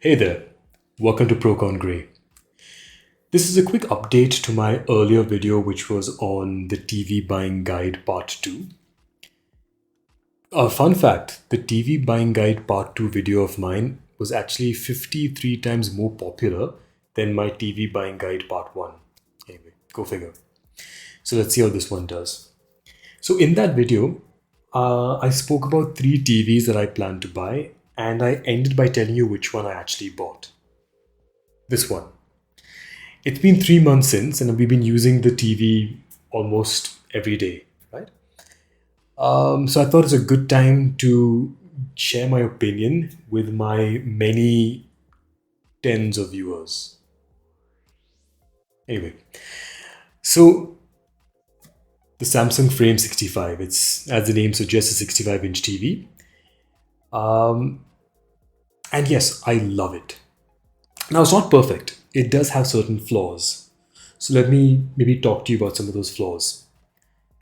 Hey there, welcome to Procon Grey. This is a quick update to my earlier video which was on the TV buying guide part 2. A fun fact, the TV buying guide part 2 video of mine was actually 53 times more popular than my TV buying guide part 1. Anyway, go figure. So let's see how this one does. So in that video, I spoke about 3 TVs that I plan to buy, and I ended by telling you which one I actually bought. This one. It's been 3 months since, and we've been using the TV almost every day, right? So I thought it's a good time to share my opinion with my many tens of viewers. Anyway, so the Samsung Frame 65, it's, as the name suggests, a 65-inch TV. And yes, I love it. Now, it's not perfect. It does have certain flaws. So let me maybe talk to you about some of those flaws.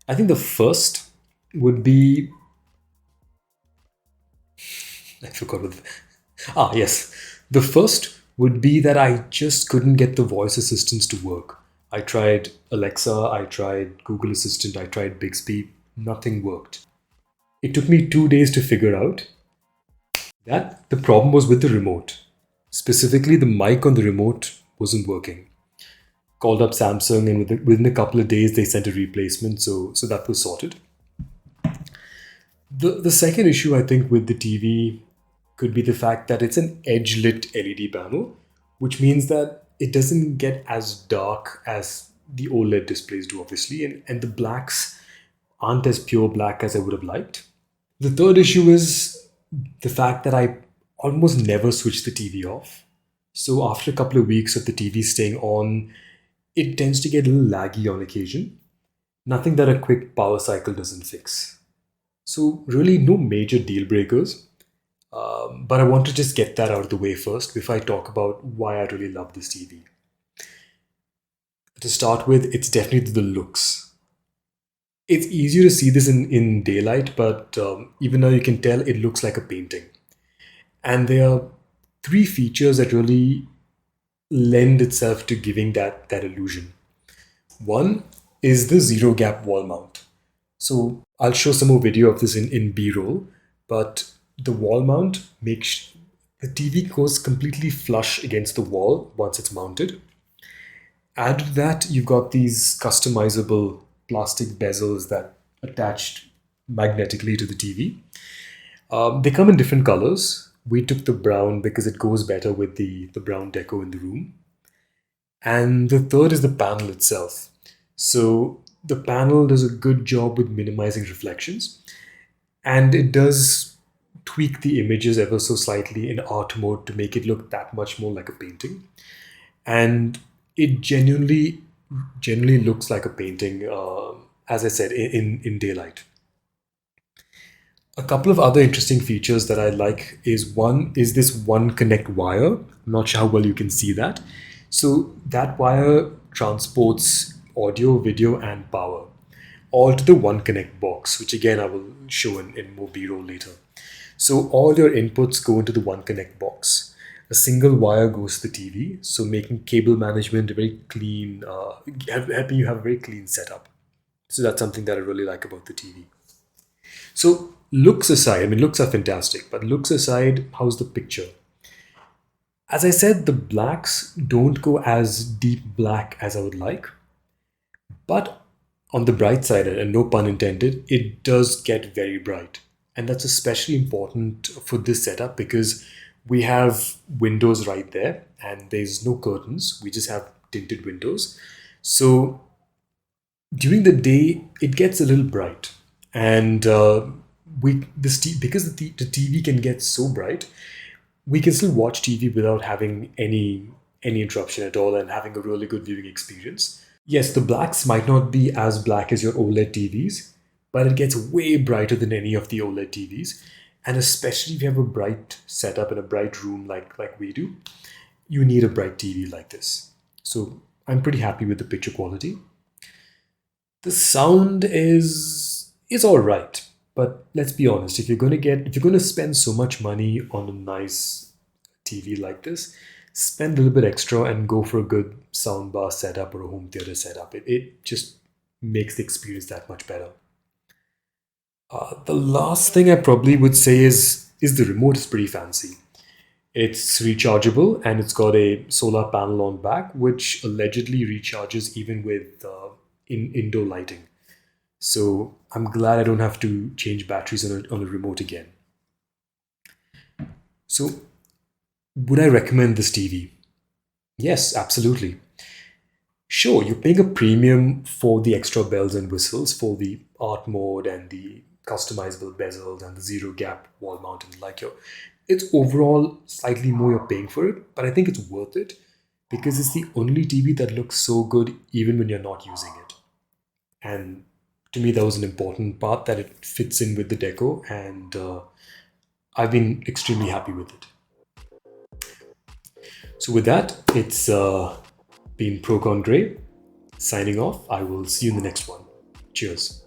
I think the first would be... I forgot what... yes. The first would be that I just couldn't get the voice assistants to work. I tried Alexa, I tried Google Assistant, I tried Bixby. Nothing worked. It took me 2 days to figure out that the problem was with the remote. Specifically, the mic on the remote wasn't working. Called up Samsung, and within a couple of days, they sent a replacement, so that was sorted. The second issue, I think, with the TV could be the fact that it's an edge-lit LED panel, which means that it doesn't get as dark as the OLED displays do, obviously, and the blacks aren't as pure black as I would have liked. The third issue is the fact that I almost never switch the TV off. So after a couple of weeks of the TV staying on, it tends to get a little laggy on occasion. Nothing that a quick power cycle doesn't fix. So really no major deal breakers. But I want to just get that out of the way first before I talk about why I really love this TV. To start with, it's definitely the looks. It's easier to see this in daylight, but even now you can tell it looks like a painting. And there are 3 features that really lend itself to giving that illusion. One is the zero gap wall mount. So I'll show some more video of this in B-roll, but the wall mount makes the TV goes completely flush against the wall once it's mounted. Add to that, you've got these customizable plastic bezels that attach magnetically to the TV. They come in different colors. We took the brown because it goes better with the brown deco in the room. And the third is the panel itself. So the panel does a good job with minimizing reflections, and it does tweak the images ever so slightly in art mode to make it look that much more like a painting. And it genuinely looks like a painting, as I said, in daylight. A couple of other interesting features that I like is this one connect wire. I'm not sure how well you can see that. So that wire transports audio, video, and power all to the one connect box, which again I will show in more B-roll later. So all your inputs go into the one connect box. A single wire goes to the TV, so making cable management very clean, helping you have a very clean setup. So that's something that I really like about the TV. So looks aside, I mean, looks are fantastic, but looks aside, how's the picture? As I said, the blacks don't go as deep black as I would like, but on the bright side, and no pun intended, it does get very bright. And that's especially important for this setup because we have windows right there and there's no curtains. We just have tinted windows. So during the day, it gets a little bright. And because the TV can get so bright, we can still watch TV without having any interruption at all and having a really good viewing experience. Yes, the blacks might not be as black as your OLED TVs, but it gets way brighter than any of the OLED TVs. And especially if you have a bright setup in a bright room like we do, you need a bright TV like this. So I'm pretty happy with the picture quality. The sound is all right, but let's be honest. If you're going to spend so much money on a nice TV like this, spend a little bit extra and go for a good soundbar setup or a home theater setup. It just makes the experience that much better. The last thing I probably would say is the remote is pretty fancy. It's rechargeable and it's got a solar panel on back, which allegedly recharges even with indoor lighting. So I'm glad I don't have to change batteries on a remote again. So would I recommend this TV? Yes, absolutely. Sure, you're paying a premium for the extra bells and whistles, for the art mode and the customizable bezels and the zero gap wall mount and like your. It's overall slightly more you're paying for it, but I think it's worth it because it's the only TV that looks so good even when you're not using it. And to me, that was an important part that it fits in with the deco, and I've been extremely happy with it. So with that, it's been Procon Gray signing off. I will see you in the next one. Cheers.